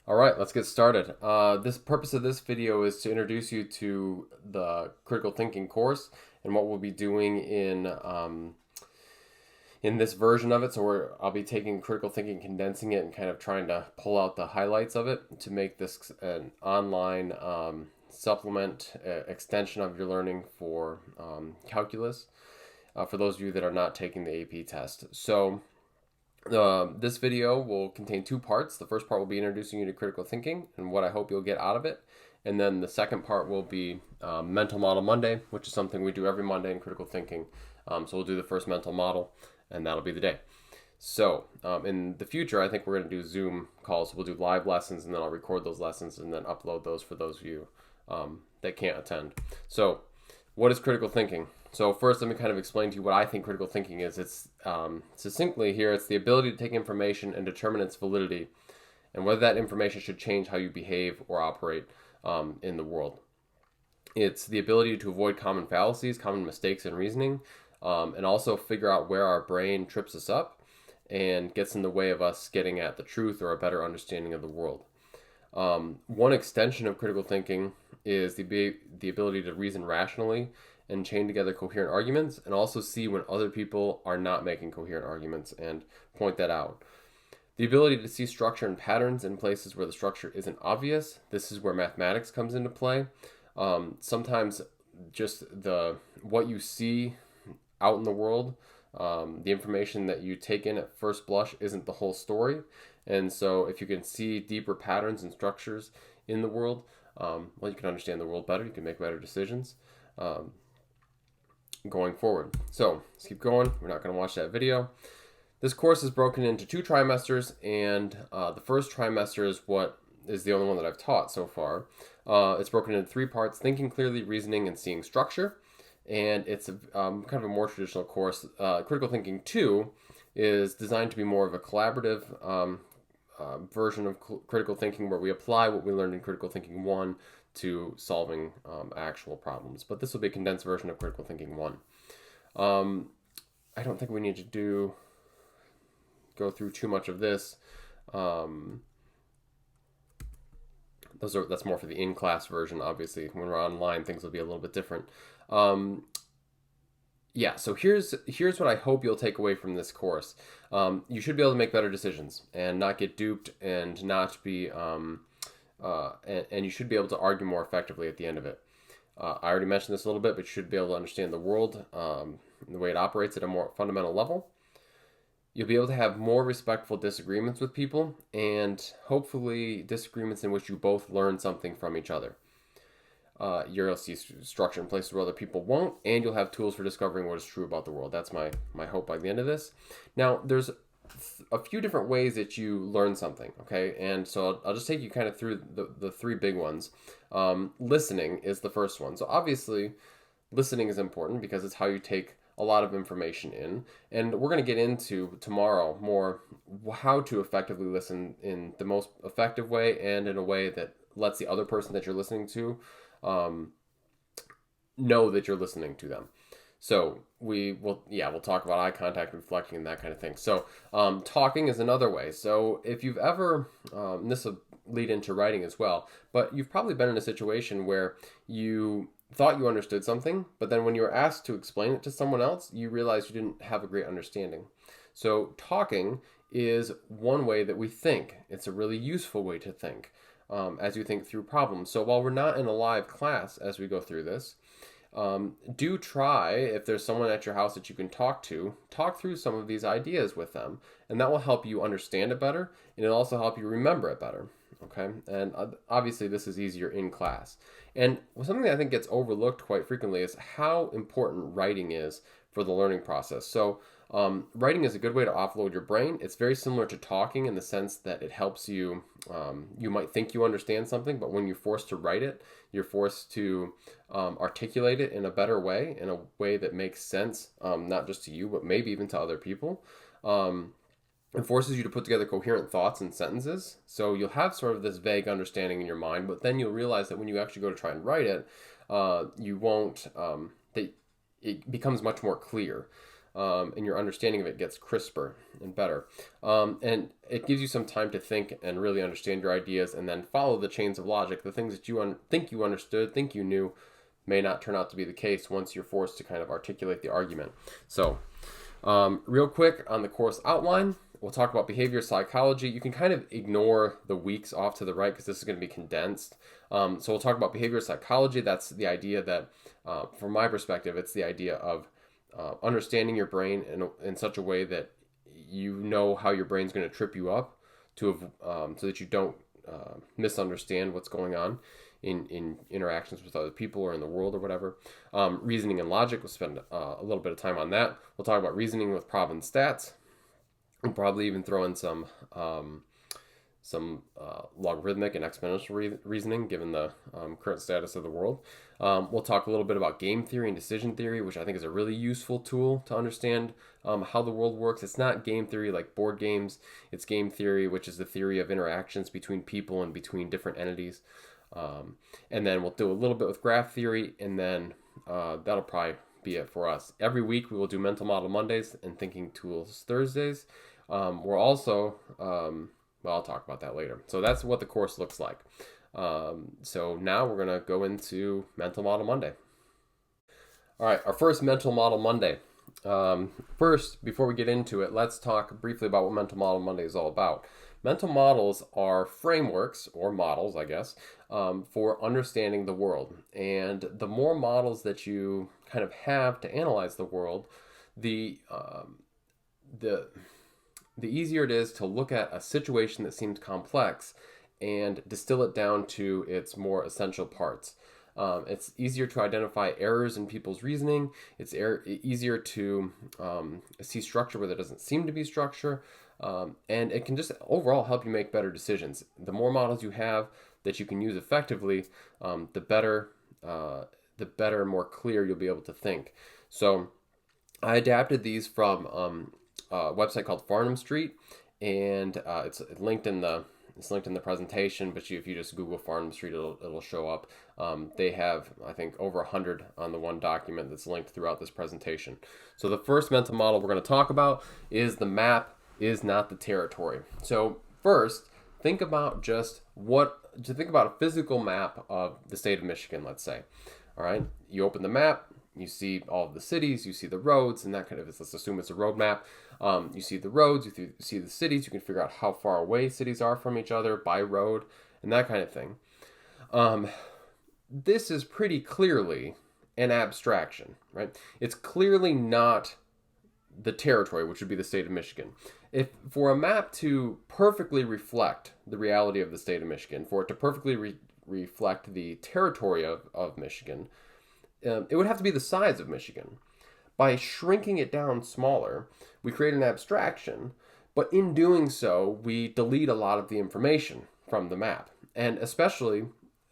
All right, let's get started. This purpose of this video is to introduce you to the critical thinking course and what we'll be doing in this version of it. I'll be taking critical thinking, condensing it, and kind of trying to pull out the highlights of it to make this an online supplement extension of your learning for calculus for those of you that are not taking the AP test. This video will contain two parts. The first part will be introducing you to critical thinking and what I hope you'll get out of it. And then the second part will be Mental Model Monday, which is something we do every Monday in critical thinking. So we'll do the first mental model, and that'll be the day. In the future, I think we're going to do Zoom calls. We'll do live lessons, and then I'll record those lessons and then upload those for those of you that can't attend. So what is critical thinking? So first, let me kind of explain to you what I think critical thinking is. It's succinctly here, it's the ability to take information and determine its validity and whether that information should change how you behave or operate in the world. It's the ability to avoid common fallacies, common mistakes in reasoning, and also figure out where our brain trips us up and gets in the way of us getting at the truth or a better understanding of the world. One extension of critical thinking is the ability to reason rationally and chain together coherent arguments, and also see when other people are not making coherent arguments and point that out. The ability to see structure and patterns in places where the structure isn't obvious. This is where mathematics comes into play. Sometimes just what you see out in the world, the information that you take in at first blush isn't the whole story. And so if you can see deeper patterns and structures in the world, you can understand the world better. You can make better decisions going forward. So let's keep going. We're not going to watch that video. This course is broken into 2 trimesters, and the first trimester is what is the only one that I've taught so far. It's broken into 3 parts: thinking clearly, reasoning, and seeing structure. And it's kind of a more traditional course. Critical Thinking 2 is designed to be more of a collaborative version of critical thinking, where we apply what we learned in Critical Thinking 1 to solving actual problems. But this will be a condensed version of Critical Thinking 1. I don't think we need to go through too much of this. That's more for the in-class version. Obviously, when we're online, things will be a little bit different. So here's what I hope you'll take away from this course. You should be able to make better decisions and not get duped, and not be and you should be able to argue more effectively at the end of it. I already mentioned this a little bit, but you should be able to understand the world, and the way it operates at a more fundamental level. You'll be able to have more respectful disagreements with people, and hopefully disagreements in which you both learn something from each other. You'll see structure in places where other people won't, and you'll have tools for discovering what is true about the world. That's my hope by the end of this. Now, there's a few different ways that you learn something, okay? And so I'll just take you kind of through the 3 big ones. Listening is the first one. So obviously, listening is important because it's how you take a lot of information in. And we're going to get into tomorrow more how to effectively listen in the most effective way, and in a way that lets the other person that you're listening to know that you're listening to them. So we'll talk about eye contact, reflecting, and that kind of thing. So talking is another way. So if you've ever, and this will lead into writing as well, but you've probably been in a situation where you thought you understood something, but then when you were asked to explain it to someone else, you realized you didn't have a great understanding. So talking is one way that we think. It's a really useful way to think as you think through problems. So while we're not in a live class as we go through this, do try, if there's someone at your house that you can talk through some of these ideas with them, and that will help you understand it better, and it'll also help you remember it better. Okay, and obviously this is easier in class. And something that I think gets overlooked quite frequently is how important writing is for the learning process. So writing is a good way to offload your brain. It's very similar to talking in the sense that it helps you. You might think you understand something, but when you're forced to write it, you're forced to articulate it in a better way, in a way that makes sense, not just to you, but maybe even to other people. It forces you to put together coherent thoughts and sentences. So you'll have sort of this vague understanding in your mind, but then you'll realize that when you actually go to try and write it, you won't. It becomes much more clear. and your understanding of it gets crisper and better. And it gives you some time to think and really understand your ideas, and then follow the chains of logic. The things that you think you understood, think you knew, may not turn out to be the case once you're forced to kind of articulate the argument. So, real quick on the course outline, we'll talk about behavior psychology. You can kind of ignore the weeks off to the right because this is going to be condensed. So we'll talk about behavior psychology. That's the idea that, from my perspective, it's the idea of understanding your brain in such a way that you know how your brain's going to trip you up so that you don't misunderstand what's going on in interactions with other people or in the world or whatever. Reasoning and logic, we'll spend a little bit of time on that. We'll talk about reasoning with prob and stats. We'll probably even throw in some logarithmic and exponential reasoning, given the current status of the world. We'll talk a little bit about game theory and decision theory, which I think is a really useful tool to understand how the world works. It's not game theory like board games. It's game theory, which is the theory of interactions between people and between different entities. And then we'll do a little bit with graph theory, and then that'll probably be it for us. Every week we will do Mental Model Mondays and Thinking Tools Thursdays. We're also, I'll talk about that later. So that's what the course looks like. So now we're going to go into Mental Model Monday. All right, our first Mental Model Monday. First, before we get into it, let's talk briefly about what Mental Model Monday is all about. Mental models are frameworks, or models, I guess, for understanding the world. And the more models that you kind of have to analyze the world, the easier it is to look at a situation that seems complex and distill it down to its more essential parts. It's easier to identify errors in people's reasoning. It's easier to see structure where there doesn't seem to be structure. And it can just overall help you make better decisions. The more models you have that you can use effectively, the better, more clear you'll be able to think. So I adapted these from a website called Farnham Street, and it's linked in the presentation. But if you just Google Farnham Street, it'll show up. They have, I think, over 100 on the one document that's linked throughout this presentation. So the first mental model we're going to talk about is the map is not the territory. So first, think about a physical map of the state of Michigan, let's say. All right, you open the map, you see all of the cities, you see the roads, and that kind of is, let's assume it's a road map. You see the roads, you see the cities, you can figure out how far away cities are from each other by road, and that kind of thing. This is pretty clearly an abstraction, right? It's clearly not the territory, which would be the state of Michigan. If for a map to perfectly reflect the reality of the state of Michigan, for it to perfectly reflect the territory of Michigan, it would have to be the size of Michigan. By shrinking it down smaller, we create an abstraction, but in doing so, we delete a lot of the information from the map. And especially,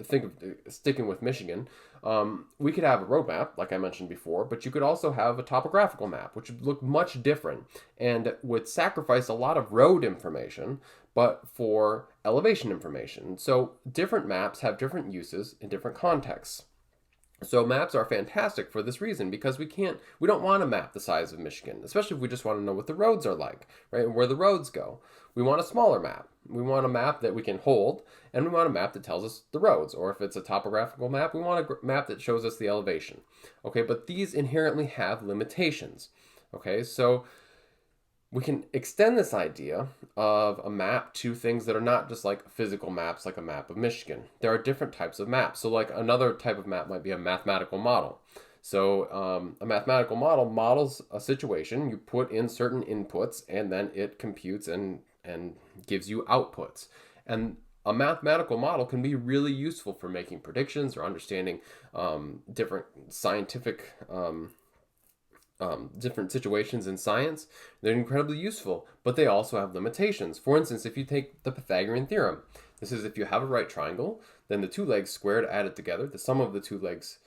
think of sticking with Michigan, we could have a road map, like I mentioned before, but you could also have a topographical map, which would look much different and would sacrifice a lot of road information, but for elevation information. So different maps have different uses in different contexts. So maps are fantastic for this reason, because we don't want to map the size of Michigan, especially if we just want to know what the roads are like, right? And where the roads go. We want a smaller map. We want a map that we can hold, and we want a map that tells us the roads. Or if it's a topographical map, we want a map that shows us the elevation. Okay, but these inherently have limitations. Okay, so we can extend this idea of a map to things that are not just like physical maps, like a map of Michigan. There are different types of maps. So like another type of map might be a mathematical model. So a mathematical model models a situation. You put in certain inputs, and then it computes and gives you outputs. And a mathematical model can be really useful for making predictions or understanding different scientific different situations in science. They're incredibly useful, but they also have limitations. For instance, if you take the Pythagorean theorem, this is if you have a right triangle, then the two legs squared added together, the sum of the two legs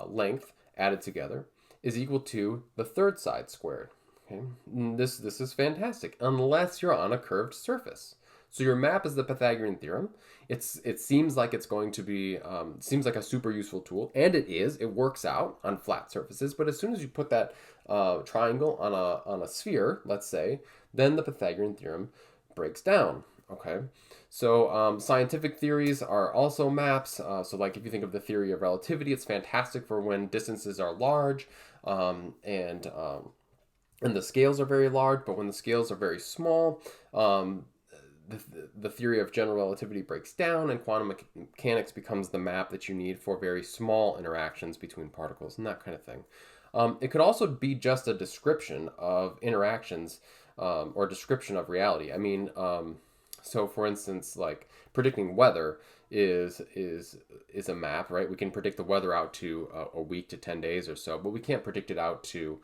length added together, is equal to the third side squared. Okay? This is fantastic, unless you're on a curved surface. So your map is the Pythagorean theorem. It seems like it's going to be seems like a super useful tool, and it is. It works out on flat surfaces. But as soon as you put that triangle on a sphere, let's say, then the Pythagorean theorem breaks down. Okay, so scientific theories are also maps. So like if you think of the theory of relativity, it's fantastic for when distances are large and the scales are very large, but when the scales are very small, the theory of general relativity breaks down and quantum mechanics becomes the map that you need for very small interactions between particles and that kind of thing. It could also be just a description of interactions or description of reality. I mean, so for instance, like predicting weather is a map, right? We can predict the weather out to a week to 10 days or so, but we can't predict it out to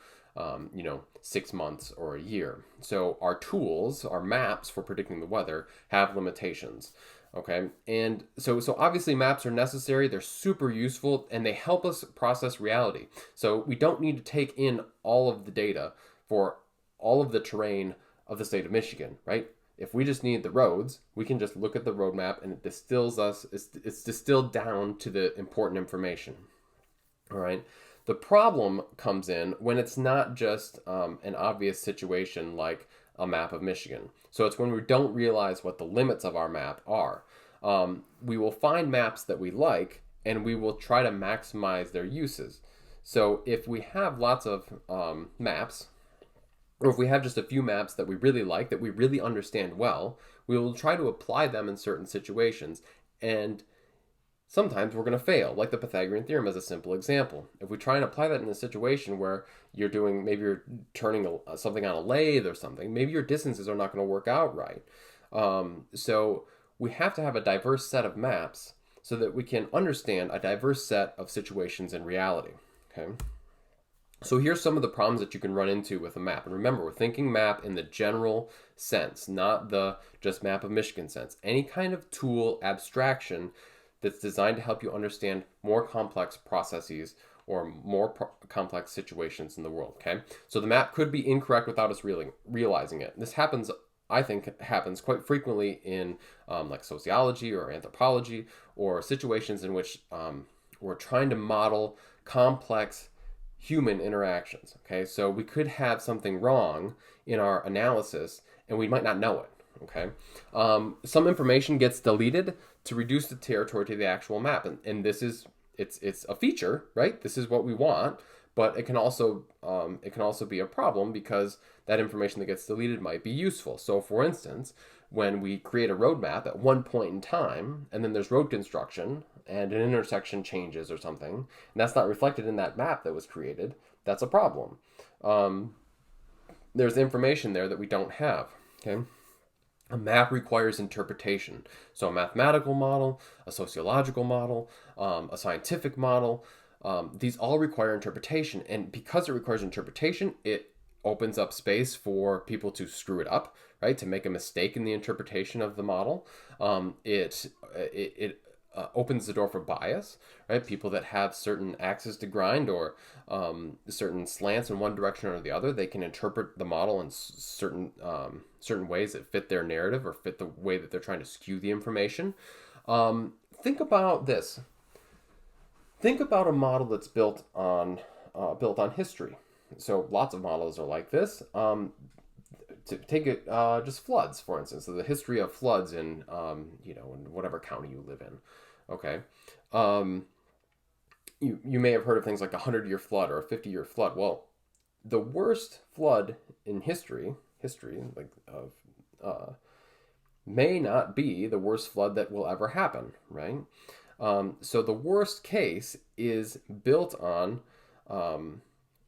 6 months or a year. So our tools, our maps for predicting the weather have limitations. Okay. And so obviously maps are necessary. They're super useful and they help us process reality. So we don't need to take in all of the data for all of the terrain of the state of Michigan, right? If we just need the roads, we can just look at the road map and it's distilled down to the important information. All right. The problem comes in when it's not just an obvious situation like a map of Michigan. So it's when we don't realize what the limits of our map are. We will find maps that we like and we will try to maximize their uses. So if we have lots of maps, or if we have just a few maps that we really like, that we really understand well, we will try to apply them in certain situations. And sometimes we're going to fail, like the Pythagorean theorem as a simple example. If we try and apply that in a situation where maybe you're turning something on a lathe or something, maybe your distances are not going to work out right. So we have to have a diverse set of maps so that we can understand a diverse set of situations in reality. Okay. So here's some of the problems that you can run into with a map. And remember, we're thinking map in the general sense, not the just map of Michigan sense. Any kind of tool abstraction that's designed to help you understand more complex processes or more complex situations in the world, okay? So the map could be incorrect without us realizing it. This happens, I think, happens quite frequently in like sociology or anthropology or situations in which we're trying to model complex human interactions, okay? So we could have something wrong in our analysis and we might not know it, okay? Some information gets deleted to reduce the territory to the actual map, and this is it's a feature, right? This is what we want, but it can also be a problem because that information that gets deleted might be useful. So for instance, when we create a roadmap at one point in time, and then there's road construction and an intersection changes or something, and that's not reflected in that map that was created, that's a problem. There's information there that we don't have, okay? A map requires interpretation. So a mathematical model, a sociological model, a scientific model, these all require interpretation. And because it requires interpretation, it opens up space for people to screw it up, right? To make a mistake in the interpretation of the model. It opens the door for bias, right? People that have certain axes to grind or certain slants in one direction or the other, they can interpret the model in certain ways that fit their narrative or fit the way that they're trying to skew the information. Think about this. Think about a model that's built on history. So lots of models are like this. To take it, just floods, for instance. So the history of floods in in whatever county you live in. Okay. You may have heard of things like a 100-year flood or a 50-year flood. Well, the worst flood in history like may not be the worst flood that will ever happen, right? So the worst case is built on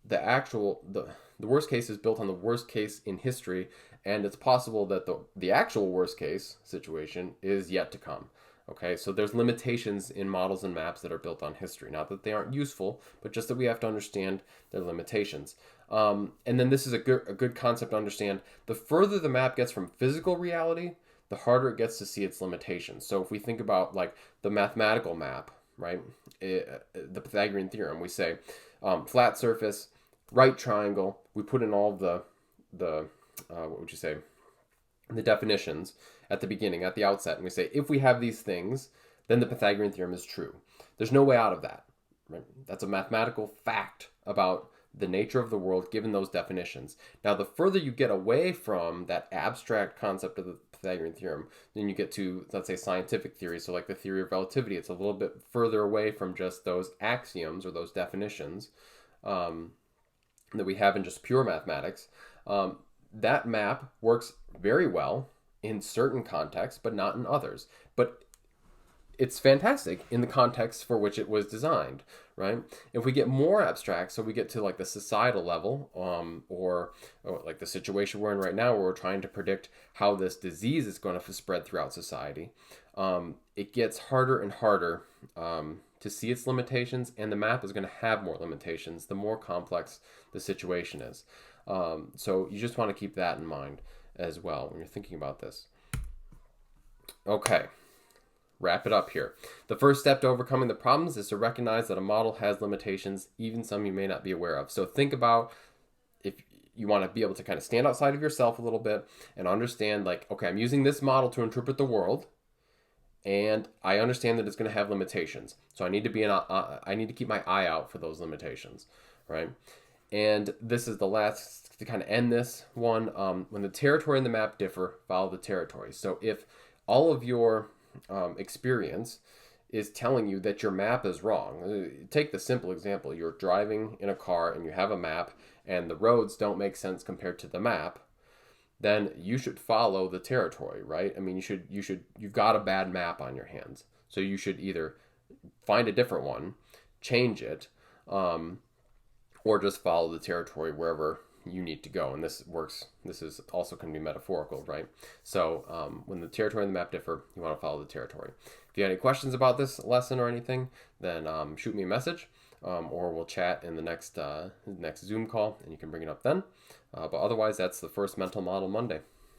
the worst case is built on the worst case in history, and it's possible that the actual worst case situation is yet to come. Okay, so there's limitations in models and maps that are built on history. Not that they aren't useful, but just that we have to understand their limitations. And then this is a good concept to understand. The further the map gets from physical reality, the harder it gets to see its limitations. So if we think about like the mathematical map, right, the Pythagorean theorem, we say flat surface, right triangle. We put in all the what would you say, the definitions, at the beginning, at the outset, and we say, if we have these things, then the Pythagorean theorem is true. There's no way out of that. Right? That's a mathematical fact about the nature of the world given those definitions. Now, the further you get away from that abstract concept of the Pythagorean theorem, then you get to, let's say, scientific theory. So like the theory of relativity, it's a little bit further away from just those axioms or those definitions that we have in just pure mathematics. That map works very well in certain contexts, but not in others. But it's fantastic in the context for which it was designed, right? If we get more abstract, so we get to like the societal level, or like the situation we're in right now, where we're trying to predict how this disease is going to spread throughout society, it gets harder and harder to see its limitations, and the map is going to have more limitations the more complex the situation is. So you just want to keep that in mind as well when you're thinking about this. Okay. Wrap it up here. The first step to overcoming the problems is to recognize that a model has limitations, even some you may not be aware of. So think about, if you want to be able to kind of stand outside of yourself a little bit and understand, like, okay, I'm using this model to interpret the world, and I understand that it's going to have limitations. So I need to keep my eye out for those limitations, right? And this is the last, to kind of end this one. When the territory and the map differ, follow the territory. So if all of your experience is telling you that your map is wrong. Take the simple example. You're driving in a car and you have a map and the roads don't make sense compared to the map. Then you should follow the territory, right? I mean, you've got a bad map on your hands. So you should either find a different one, change it, or just follow the territory wherever you need to go. And this is also going to be metaphorical, right? So when the territory and the map differ, you want to follow the territory. If you have any questions about this lesson or anything, then shoot me a message, or we'll chat in the next Zoom call, and you can bring it up then. But otherwise, that's the first Mental Model Monday.